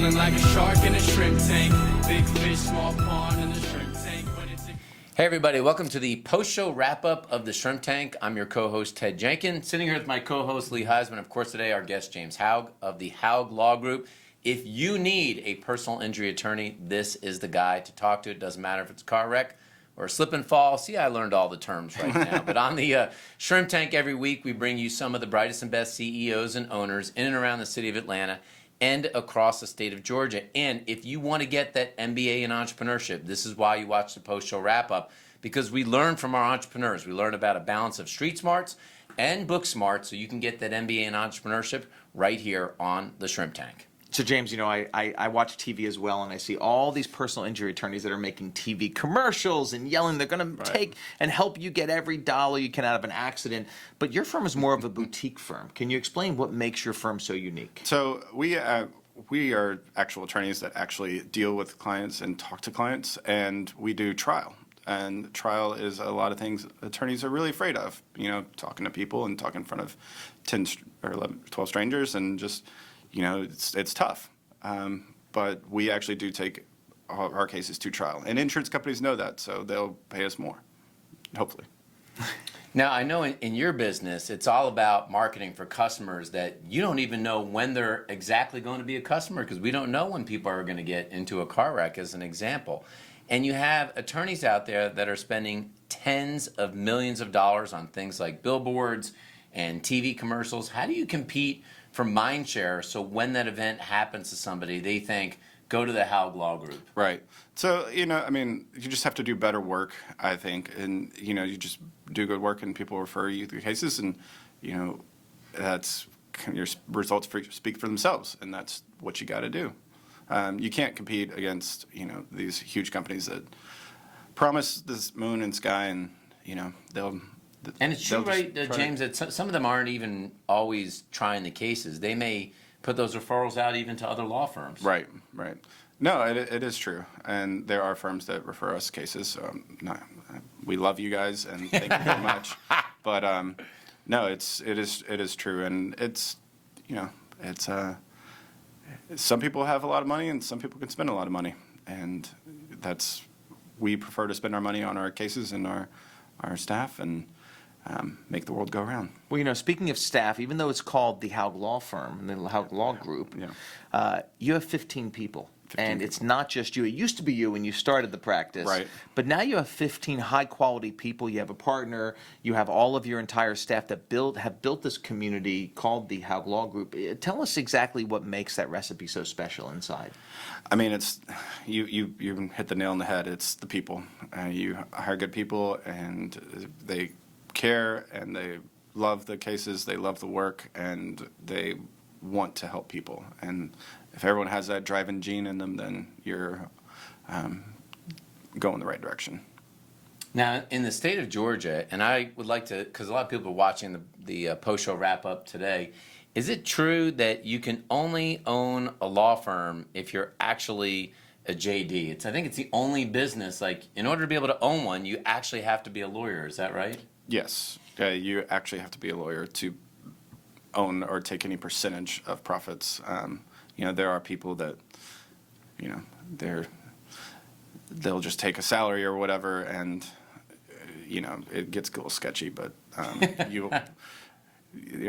feeling like a shark in a shrimp tank. Big fish, small pond in the shrimp tank. Hey everybody, welcome to the post-show wrap-up of the Shrimp Tank. I'm your co-host Ted Jenkins, sitting here with my co-host Lee Heisman. Of course, today our guest James Haug of the Haug Law Group. If you need a personal injury attorney, this is the guy to talk to. It doesn't matter if it's a car wreck or a slip and fall. See, I learned all the terms right now. But on the Shrimp Tank every week, we bring you some of the brightest and best CEOs and owners in and around the city of Atlanta and across the state of Georgia. And if you want to get that MBA in entrepreneurship, this is why you watch the post-show wrap-up, because we learn from our entrepreneurs. We learn about a balance of street smarts and book smarts, so you can get that MBA in entrepreneurship right here on the Shrimp Tank. So, James, you know, I watch TV as well, and I see all these personal injury attorneys that are making TV commercials and yelling they're going to take and help you get every dollar you can out of an accident. But your firm is more of a boutique firm. Can you explain what makes your firm so unique? So we are actual attorneys that actually deal with clients and talk to clients, and we do trial. And trial is a lot of things attorneys are really afraid of, you know, talking to people and talking in front of 10 or 11, 12 strangers, and just, you know, it's tough. But we actually do take our cases to trial. And insurance companies know that, so they'll pay us more, hopefully. Now, I know in your business, it's all about marketing for customers that you don't even know when they're exactly going to be a customer, because we don't know when people are going to get into a car wreck, as an example. And you have attorneys out there that are spending tens of millions of dollars on things like billboards and TV commercials. How do you compete for mind share so when that event happens to somebody, they think, go to the Haug Law Group? Right. So, you know, I mean, you just have to do better work, I think. And, you know, you just do good work and people refer you through cases, and, you know, that's your results speak for themselves, and that's what you got to do. You can't compete against, you know, these huge companies that promise this moon and sky, and, you know, they'll. And it's true, right, James, that some of them aren't even always trying the cases. They may put those referrals out even to other law firms. Right, right. No, it is true, and there are firms that refer us cases. So we love you guys, and thank you very much. But no, it is true, and it's, you know, it's some people have a lot of money, and some people can spend a lot of money, and we prefer to spend our money on our cases and our staff, and make the world go around. Well, you know, speaking of staff, even though it's called the Haug Law Firm and the Haug Law Group, you have 15 people. And it's not just you. It used to be you when you started the practice. Right. But now you have 15 high-quality people. You have a partner. You have all of your entire staff that have built this community called the Haug Law Group. Tell us exactly what makes that recipe so special inside. I mean, it's you hit the nail on the head. It's the people. You hire good people, and they care, and they love the cases. They love the work, and they want to help people. And if everyone has that driving gene in them, then you're going the right direction. Now, in the state of Georgia, and I would like to, because a lot of people are watching the post-show wrap-up today, is it true that you can only own a law firm if you're actually a JD? I think it's the only business, like, in order to be able to own one, you actually have to be a lawyer. Is that right? Yes. You actually have to be a lawyer to own or take any percentage of profits. You know, there are people that, you know, they'll just take a salary or whatever, and, you know, it gets a little sketchy, but you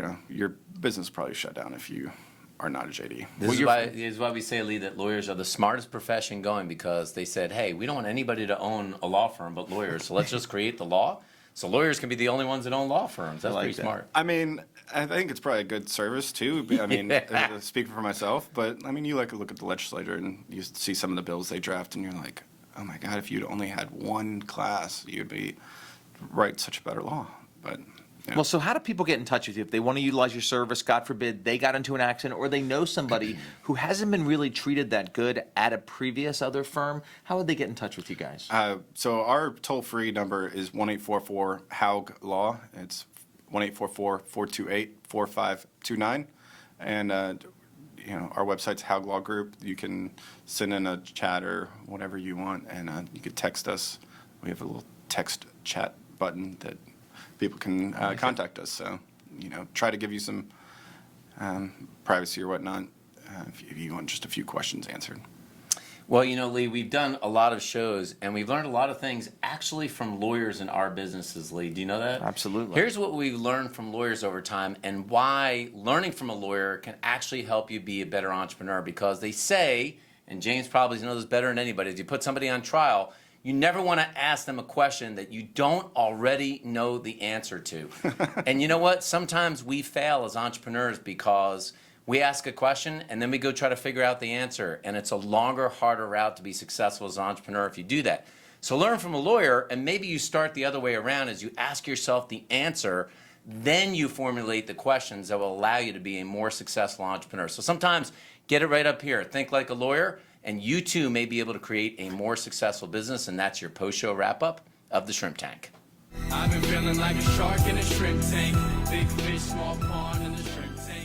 know, your business probably shut down if you are not a JD. This is why we say, Lee, that lawyers are the smartest profession going, because they said, hey, we don't want anybody to own a law firm but lawyers, so let's just create the law. So lawyers can be the only ones that own law firms. That's pretty smart. I mean, I think it's probably a good service, too. I mean, speaking for myself, but, I mean, you look at the legislature, and you see some of the bills they draft, and you're like, oh, my God, if you'd only had one class, you'd write such a better law. But yeah. Well, so how do people get in touch with you if they want to utilize your service? God forbid they got into an accident, or they know somebody who hasn't been really treated that good at a previous other firm. How would they get in touch with you guys? So our toll-free number is 1-844-HAUG-LAW. It's 1-844-428-4529. And you know, our website's Haug Law Group. You can send in a chat or whatever you want, and you can text us. We have a little text chat button that people can contact us. So, you know, try to give you some privacy or whatnot. if you want just a few questions answered. Well, you know, Lee, we've done a lot of shows, and we've learned a lot of things actually from lawyers in our businesses, Lee. Do you know that? Absolutely. Here's what we've learned from lawyers over time and why learning from a lawyer can actually help you be a better entrepreneur, because they say, and James probably knows this better than anybody, if you put somebody on trial, you never want to ask them a question that you don't already know the answer to. And you know what? Sometimes we fail as entrepreneurs because we ask a question and then we go try to figure out the answer. And it's a longer, harder route to be successful as an entrepreneur if you do that. So learn from a lawyer, and maybe you start the other way around as you ask yourself the answer, then you formulate the questions that will allow you to be a more successful entrepreneur. So sometimes get it right up here. Think like a lawyer, and you too may be able to create a more successful business. And that's your post-show wrap-up of the Shrimp Tank. I've been feeling like a shark in a shrimp tank. Big fish, small pond in the shrimp tank.